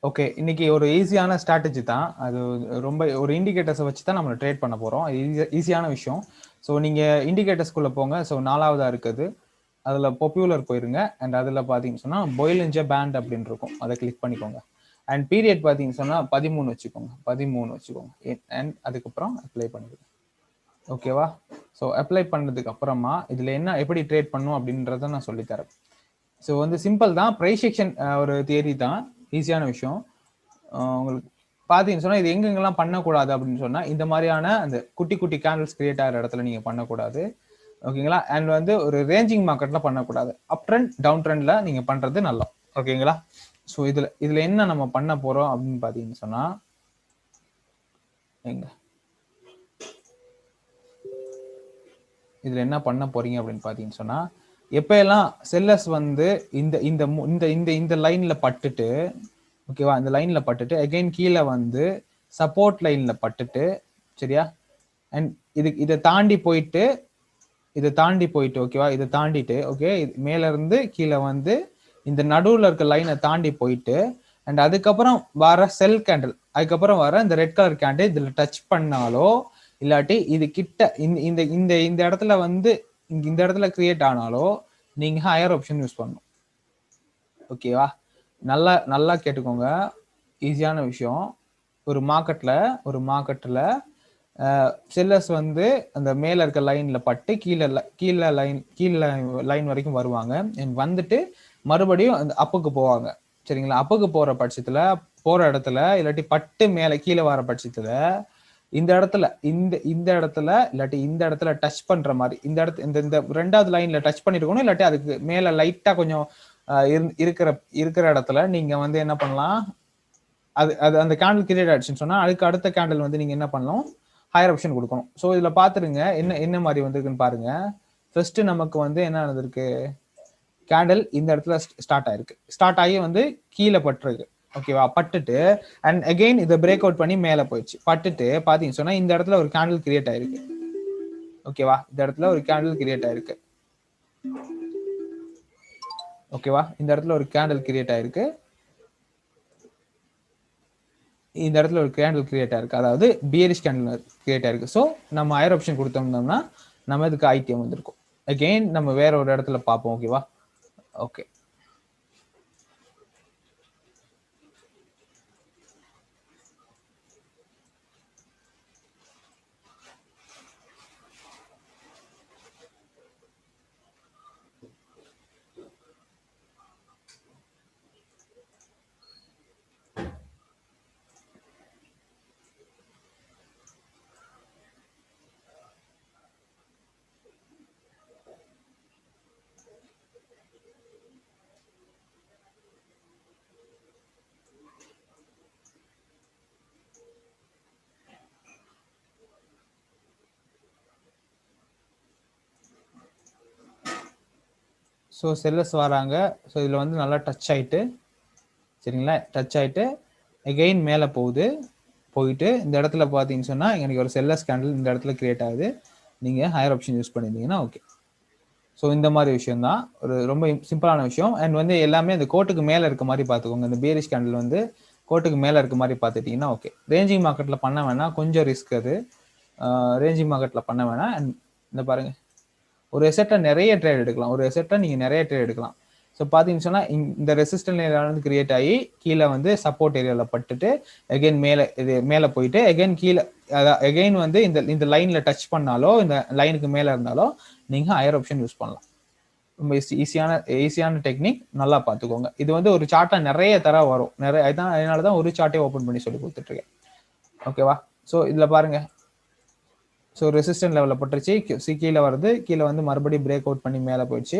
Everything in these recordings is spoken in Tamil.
ஓகே. இன்னைக்கு ஒரு ஈஸியான ஸ்ட்ராட்டஜி தான். அது ரொம்ப ஒரு இண்டிகேட்டர்ஸ வச்சு தான் நம்ம ட்ரேட் பண்ண போறோம். ஈஸியான விஷயம். ஸோ நீங்க இண்டிகேட்டர்ஸ்குள்ள போங்க. ஸோ 4வதா இருக்குது. அதுல பாப்புலர் போயிருங்க. அண்ட் அதுல பார்த்தீங்கன்னு சொன்னா பொய்லிஞ்சர் பேண்ட் அப்படின்னு இருக்கும். அத கிளிக் பண்ணிக்கோங்க. அண்ட் பீரியட் பார்த்தீங்கன்னு சொன்னா 13 வச்சுக்கோங்க. 13 வச்சுக்கோங்க. அண்ட் அதுக்கப்புறம் அப்ளை பண்ணிடுங்க. ஓகேவா? ஸோ அப்ளை பண்ணதுக்கு அப்புறமா இதுல என்ன எப்படி ட்ரேட் பண்ணணும் அப்படின்றத நான் சொல்லித் தரேன். ஸோ வந்து சிம்பிள் தான். பிரைஸ் செக்ஷன் ஒரு தியரி தான். ஈஸியான விஷயம். உங்களுக்கு பார்த்தீங்கன்னு சொன்னா இது எங்கெங்கெல்லாம் பண்ணக்கூடாது அப்படின்னு சொன்னா இந்த மாதிரியான அந்த குட்டி குட்டி கேண்டில்ஸ் கிரியேட் ஆகிற இடத்துல நீங்க பண்ணக்கூடாது. ஓகேங்களா? அண்ட் வந்து ஒரு ரேஞ்சிங் மார்க்கெட்ல பண்ணக்கூடாது. அப் ட்ரெண்ட் டவுன் ட்ரெண்ட்ல நீங்க பண்றது நல்லா. ஓகேங்களா? ஸோ இதுல என்ன நம்ம பண்ண போறோம் அப்படின்னு பார்த்தீங்கன்னு சொன்னா எங்க இதுல என்ன பண்ண போறீங்க அப்படின்னு பார்த்தீங்கன்னு சொன்னா எப்ப எல்லாம் செல்லர்ஸ் வந்து இந்த இந்த இந்த இந்த இந்த லைன்ல பட்டுட்டு ஓகேவா இந்த லைன்ல பட்டுட்டு அகைன் கீழே வந்து சப்போர்ட் லைன்ல பட்டுட்டு சரியா அண்ட் இதை தாண்டி போயிட்டு ஓகேவா இதை தாண்டிட்டு ஓகே மேல இருந்து கீழே வந்து இந்த நடுவுல இருக்க லைனை தாண்டி போயிட்டு அண்ட் அதுக்கப்புறம் வர செல் கேண்டில் அதுக்கப்புறம் வர இந்த ரெட் கலர் கேண்டில் இதுல டச் பண்ணாலோ இல்லாட்டி இது கிட்ட இந்த இந்த இந்த இடத்துல வந்து இந்த இடத்துல கிரியேட் ஆனாலோ நீங்க ஹையர் ஆப்ஷன் யூஸ் பண்ணணும். ஓகேவா? நல்லா நல்லா கேட்டுக்கோங்க. ஈஸியான விஷயம். ஒரு மார்க்கெட்ல செல்லர்ஸ் வந்து அந்த மேல இருக்க லைன்ல பட்டு கீழே லைன் வரைக்கும் வருவாங்க. வந்துட்டு மறுபடியும் அந்த அப்புக்கு போவாங்க. சரிங்களா? அப்புக்கு போற பட்சத்துல போற இடத்துல இல்லாட்டி பட்டு மேல கீழே வர பட்சத்துல இந்த இடத்துல இந்த இடத்துல இல்லாட்டி இந்த இடத்துல டச் பண்ற மாதிரி இந்த இடத்துல இந்த 2வது லைன்ல டச் பண்ணிருக்கணும். இல்லாட்டி அதுக்கு மேல லைட்டா கொஞ்சம் இருக்கிற இடத்துல நீங்க வந்து என்ன பண்ணலாம் அது அந்த கேண்டில் கிரியேட் ஆயிடுச்சுன்னு சொன்னா அதுக்கு அடுத்த கேண்டில் வந்து நீங்க என்ன பண்ணலாம் ஹையர் ஆப்ஷன் கொடுக்கணும். ஸோ இதுல பாத்துருங்க என்ன மாதிரி வந்திருக்குன்னு பாருங்க. ஃபர்ஸ்ட் நமக்கு வந்து என்ன நடந்திருக்கு கேண்டில் இந்த இடத்துல ஸ்டார்ட் ஆகி வந்து கீழே பட்டிருக்கு. ஓகேவா? பட்டுட்டு அண்ட் அகைன் இதை பிரேக் அவுட் பண்ணி மேல போயிடுச்சு. பட்டுட்டு பாத்தீங்கன்னு சொன்னா இந்த இடத்துல ஒரு கேண்டில் கிரியேட் ஆயிருக்கு. ஓகேவா? இந்த இடத்துல ஒரு கேண்டில் கிரியேட் ஆயிருக்கு. ஓகேவா? இந்த இடத்துல ஒரு கேண்டில் கிரியேட் ஆயிருக்கு. இந்த இடத்துல ஒரு கேண்டில் கிரியேட் ஆயிருக்கு. அதாவது பியரிஷ் கேண்டில் கிரியேட் ஆயிருக்கு. ஸோ நம்ம ஹையர் ஆப்ஷன் கொடுத்தோம்னா நம்ம இதுக்கு ஐடிஎம் வந்திருக்கும். அகெயின் நம்ம வேற ஒரு இடத்துல பார்ப்போம். ஓகேவா? ஓகே. ஸோ செல்லர்ஸ் வராங்க. ஸோ இதில் வந்து நல்லா டச் ஆயிட்டு சரிங்களா டச் ஆயிட்டு எகெயின் மேலே போயிட்டு இந்த இடத்துல பார்த்தீங்கன்னு சொன்னால் எனக்கு ஒரு செல்லர்ஸ் கேண்டில் இந்த இடத்துல கிரியேட் ஆகுது. நீங்கள் ஹையர் ஆப்ஷன் யூஸ் பண்ணியிருந்தீங்கன்னா ஓகே. ஸோ இந்த மாதிரி விஷயம் தான் ஒரு ரொம்ப சிம்பிளான விஷயம். அண்ட் வந்து எல்லாமே அந்த கோட்டுக்கு மேலே இருக்க மாதிரி பார்த்துக்கோங்க. இந்த பியரிஷ் கேண்டில் வந்து கோட்டுக்கு மேலே இருக்க மாதிரி பார்த்துட்டிங்கன்னா ஓகே. ரேஞ்சிங் மார்க்கெட்டில் பண்ண வேணாம், கொஞ்சம் ரிஸ்க் அது. ரேஞ்சிங் மார்க்கெட்டில் பண்ண வேணாம். அண்ட் இந்த பாருங்க ஒரு எசெட்டை நிறைய ட்ரேட் எடுக்கலாம். ஒரு எசெட்டை நீங்கள் நிறைய ட்ரேட் எடுக்கலாம். ஸோ பார்த்தீங்கன்னு சொன்னால் இந்த ரெசிஸ்டன்ட் ஏரியாவில் வந்து கிரியேட் ஆகி கீழே வந்து சப்போர்ட் ஏரியாவில் பட்டுட்டு எகைன் மேலே போயிட்டு எகைன் கீழே எகைன் வந்து இந்த லைனில் டச் பண்ணாலோ இந்த லைனுக்கு மேலே இருந்தாலோ நீங்கள் ஹையர் ஆப்ஷன் யூஸ் பண்ணலாம். ரொம்ப ஈஸியான டெக்னிக். நல்லா பார்த்துக்கோங்க. இது வந்து ஒரு சார்ட்டை நிறைய தர வரும். அதனால தான் ஒரு சார்ட்டே ஓப்பன் பண்ணி சொல்லி கொடுத்துட்ருக்கேன். ஓகேவா? ஸோ இதில் பாருங்க. ஸோ ரெசிஸ்டன்ட் லெவலில் பட்டுருச்சு. கீழே வருது. கீழே வந்து மறுபடியும் பிரேக் அவுட் பண்ணி மேலே போயிடுச்சு.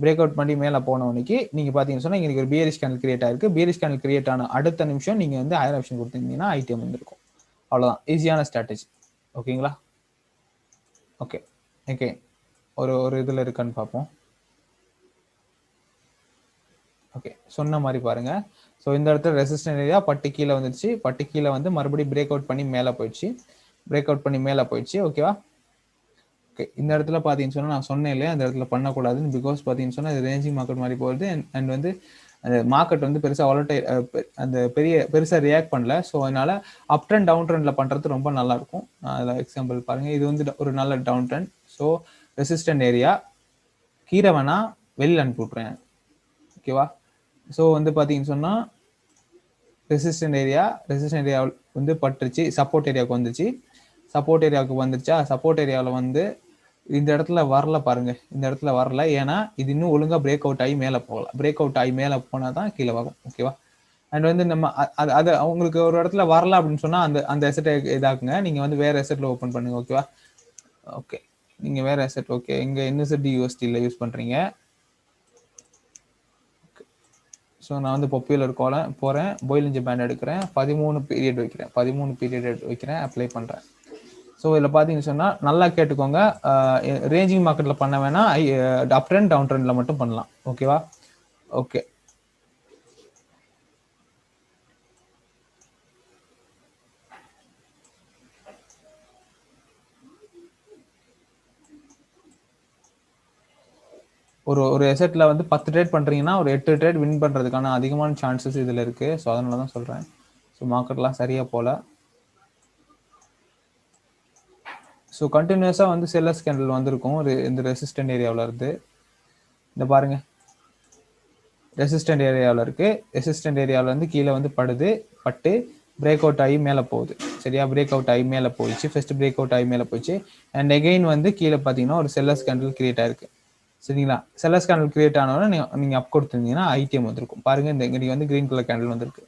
பிரேக் அவுட் பண்ணி மேலே போனவனுக்கு நீங்கள் பார்த்தீங்கன்னு சொன்னால் இங்கே ஒரு பியரிஷ் கேண்டில் கிரியேட் ஆயிருக்கு. பியரிஷ் கேண்டில் கிரியேட் ஆன அடுத்த நிமிஷம் நீங்கள் வந்து ஹையர் ஆப்ஷன் கொடுத்துருந்தீங்கன்னா ஐடிஎம் வந்துருக்கும். அவ்வளோதான். ஈஸியான ஸ்ட்ராட்டஜி. ஓகேங்களா? ஓகே. ஓகே. ஒரு இதில் இருக்கான்னு பார்ப்போம். ஓகே. சொன்ன மாதிரி பாருங்க. ஸோ இந்த இடத்துல ரெசிஸ்டன்ட் ஏரியா பட்டு கீழே வந்துருச்சு. பட்டு கீழே வந்து மறுபடியும் பிரேக் அவுட் பண்ணி மேலே போயிடுச்சு. பிரேக் அவுட் பண்ணி மேலே போயிடுச்சு. ஓகேவா? ஓகே. இந்த இடத்துல பார்த்தீங்கன்னு சொன்னால் நான் சொன்னேன் இல்லையா அந்த இடத்துல பண்ணக்கூடாதுன்னு. பிகாஸ் பார்த்தீங்கன்னு சொன்னால் இது ரேஞ்சிங் மார்க்கெட் மாதிரி போகுது. அண்ட் வந்து அந்த மார்க்கெட் வந்து பெருசா வாலடைல் அந்த பெருசா ரியாக்ட் பண்ணல. ஸோ அதனால அப் ட்ரெண்ட் டவுன் ட்ரெண்ட்ல பண்றது ரொம்ப நல்லா இருக்கும். அதில் எக்ஸாம்பிள் பாருங்க, இது வந்து ஒரு நல்ல down trend. So resistant area கீழே வேணா வெளியில் அனுப்பி விட்றேன். ஓகேவா? ஸோ வந்து பார்த்தீங்கன்னு சொன்னா ரெசிஸ்டன்ட் ஏரியா வந்து பட்டுருச்சு, சப்போர்ட் ஏரியாவுக்கு வந்துச்சு. சப்போர்ட் ஏரியாவுக்கு வந்துருச்சா, சப்போர்ட் ஏரியாவில் வந்து இந்த இடத்துல வரல பாருங்க, இந்த இடத்துல வரல. ஏன்னா இது இன்னும் ஒழுங்கா பிரேக் அவுட் ஆகி மேலே போகலாம். பிரேக் அவுட் ஆகி மேலே போனால் தான் கீழே வரும். ஓகேவா? அண்ட் வந்து நம்ம அது உங்களுக்கு ஒரு இடத்துல வரல அப்படின்னு சொன்னா அந்த எசெட்டை இதாக்குங்க. நீங்க வந்து வேற எசெட்ல ஓப்பன் பண்ணுங்க. ஓகேவா? ஓகே, நீங்க வேற எசெட் ஓகே இங்க NZD USDல யூஸ் பண்றீங்க. ஸோ நான் வந்து பாப்புலர் போறேன், போயிலிஞ்சு பேண்ட் எடுக்கிறேன், 13 பீரியட் வைக்கிறேன், 13 பீரியட் வைக்கிறேன், அப்ளை பண்றேன். ஸோ இதில் பார்த்தீங்கன்னு சொன்னா நல்லா கேட்டுக்கோங்க. ரேஞ்சிங் மார்க்கெட்ல பண்ண வேணா, அப் ட்ரெண்ட் டவுன் ட்ரெண்ட்ல மட்டும் பண்ணலாம். ஓகேவா? ஓகே, ஒரு எசெட்ல வந்து 10 ட்ரேட் பண்றீங்கன்னா ஒரு 8 ட்ரேட் வின் பண்றதுக்கான அதிகமான சான்சஸ் இதுல இருக்கு. ஸோ அதனால தான் சொல்றேன். ஸோ மார்க்கெட்லாம் சரியா போல. ஸோ கண்டினியூஸா வந்து செல்லர்ஸ் கேண்டில் வந்திருக்கும் இந்த ரெசிஸ்டன்ட் ஏரியாவில் இருந்து. இந்த பாருங்க, ரெசிஸ்டன்ட் ஏரியாவில் இருக்கு. ரெசிஸ்டன்ட் ஏரியாவில் இருந்து கீழே வந்து பட்டு பிரேக் அவுட் ஆகி மேலே போகுது. சரியா? பிரேக் அவுட் ஆகி மேலே போயிடுச்சு. ஃபர்ஸ்ட் பிரேக் அவுட் ஆகி மேலே போயிடுச்சு. அண்ட் எகெயின் வந்து கீழே பார்த்தீங்கன்னா ஒரு செல்லர்ஸ் கேண்டில் கிரியேட் ஆயிருக்கு. சரிங்களா? செல்லர்ஸ் கேண்டில் கிரியேட் ஆனோன்னா நீங்க அப் கொடுத்துருந்தீங்கன்னா ஐடிஎம் வந்திருக்கும். பாருங்க, இந்த இங்க வந்து கிரீன் கலர் கேண்டில் வந்திருக்கு.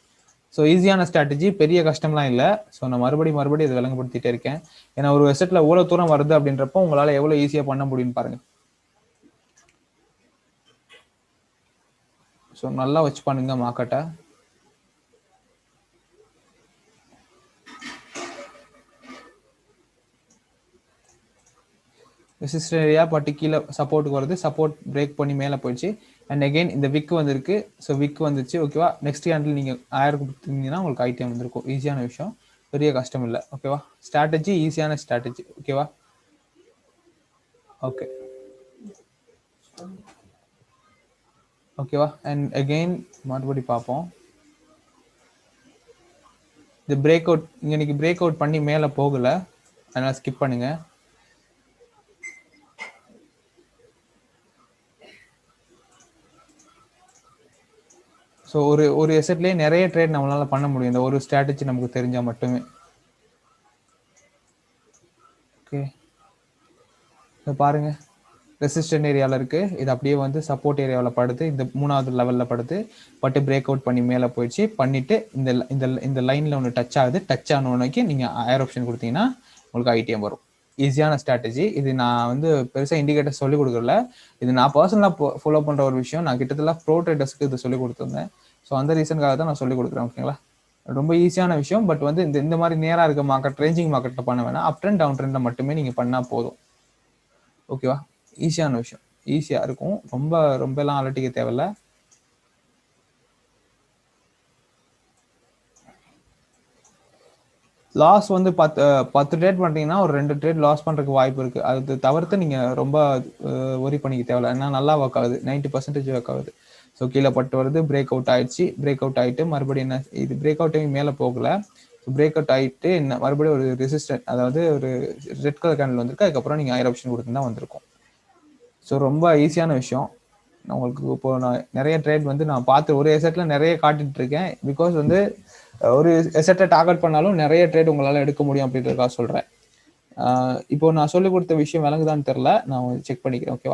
ஸோ ஈஸியான ஸ்ட்ராட்டஜி, பெரிய கஷ்டம்லாம் இல்லை. ஸோ நான் மறுபடியும் இதை விளங்கப்படுத்திட்டே இருக்கேன். ஏன்னா ஒரு வெசெட்ல எவ்வளோ தூரம் வருது அப்படின்றப்போ உங்களால எவ்வளோ ஈஸியாக பண்ண முடியும்னு பாருங்க. ஸோ நல்லா வச்சு பண்ணுங்க மார்க்கெட்டை. ரெசிஸ்டன்ட் ஏரியா பட்டு கீழே சப்போர்ட்டுக்கு வருது, சப்போர்ட் பிரேக் பண்ணி மேலே போயிடுச்சு. அண்ட் அகெயின் இந்த விக் வந்திருக்கு. ஸோ விக் வந்துச்சு. ஓகேவா? நெக்ஸ்ட் ஹேண்டில் நீங்கள் 1000 கொடுத்தீங்கன்னா உங்களுக்கு ஐடிஎம் வந்திருக்கும். ஈஸியான விஷயம், பெரிய கஷ்டம் இல்லை. ஓகேவா? ஸ்ட்ராட்டஜி ஈஸியான ஸ்ட்ராட்டஜி. ஓகேவா? ஓகே, ஓகேவா? அண்ட் அகெயின் மறுபடி பார்ப்போம். இந்த பிரேக் அவுட் இன்னைக்கு பிரேக் அவுட் பண்ணி மேலே போகல, அதனால ஸ்கிப் பண்ணுங்க. ஸோ ஒரு எசெட்லேயே நிறைய ட்ரேட் நம்மளால பண்ண முடியும், இந்த ஒரு ஸ்ட்ராட்டஜி நமக்கு தெரிஞ்சா மட்டுமே. ஓகே, இதை பாருங்க, ரெசிஸ்டன்ட் ஏரியாவில் இருக்கு. இது அப்படியே வந்து சப்போர்ட் ஏரியாவில் படுத்து இந்த 3வது லெவலில் படுத்து பட்டு பிரேக் அவுட் பண்ணி மேலே போயிடுச்சு. பண்ணிட்டு இந்த இந்த இந்த லைனில் ஒன்று டச் ஆகுது. டச் ஆனோடனே நீங்கள் ஏர் ஆப்ஷன் கொடுத்தீங்கன்னா உங்களுக்கு ஐடிஎம் வரும். ஈஸியான ஸ்ட்ராட்டஜி இது. நான் வந்து பெருசாக இண்டிகேட்டர் சொல்லிக் கொடுக்கல, இது நான் பர்சனலாக ஃபாலோ பண்ணுற ஒரு விஷயம். நான் கிட்டத்தட்ட ப்ரோ ட்ரேடர்ஸ்க்கு இது சொல்லிக் கொடுத்துருந்தேன். ஸோ அந்த ரீசனுக்காக தான் நான் சொல்லிக் கொடுக்குறேன். ஓகேங்களா? ரொம்ப ஈஸியான விஷயம். பட் வந்து இந்த மாதிரி நேராக இருக்க மார்க்கெட், ரேஞ்சிங் மார்க்கெட்டில் பண்ண வேணாம், அப் ட்ரெண்ட் டவுன் ட்ரெண்டில் மட்டுமே நீங்கள் பண்ணால் போதும். ஓகேவா? ஈஸியான விஷயம், ஈஸியாக இருக்கும். ரொம்ப எல்லாம் அலட்டிக்க தேவையில்ல. லாஸ் வந்து 10 ட்ரேட் பண்ணுறீங்கன்னா ஒரு 2 ட்ரேட் லாஸ் பண்ணுறதுக்கு வாய்ப்பு இருக்குது. அது தவிர்த்து நீங்கள் ரொம்ப ஒரி பண்ணிக்க தேவையில்ல. ஏன்னா நல்லா ஒர்க் ஆகுது, 90% ஒர்க் ஆகுது. ஸோ கீழே பட்டு வருது, பிரேக் அவுட் ஆயிடுச்சு. பிரேக் அவுட் ஆகிட்டு மறுபடியும் என்ன, இது பிரேக் அவுட் ஆகி மேலே போகல. பிரேக் அவுட் ஆகிட்டு என்ன மறுபடியும் ஒரு ரெசிஸ்டன்ட், அதாவது ஒரு ரெட் கலர் கேண்டில் வந்திருக்கு. அதுக்கப்புறம் நீங்கள் ஹையர் ஆப்ஷன் கொடுத்துருந்தா வந்திருக்கும். ஸோ ரொம்ப ஈஸியான விஷயம். உங்களுக்கு இப்போ நான் நிறைய ட்ரேட் வந்து நான் பார்த்து ஒரு எசெட்ல நிறைய காட்டிட்டு இருக்கேன். பிகாஸ் வந்து ஒரு எசெட்டை டார்கெட் பண்ணாலும் நிறைய ட்ரேட் உங்களால் எடுக்க முடியும் அப்படின்றதுக்காக சொல்கிறேன். இப்போ நான் சொல்லிக் கொடுத்த விஷயம் விளங்குதான்னு தெரில, நான் செக் பண்ணிக்கிறேன். ஓகேவா?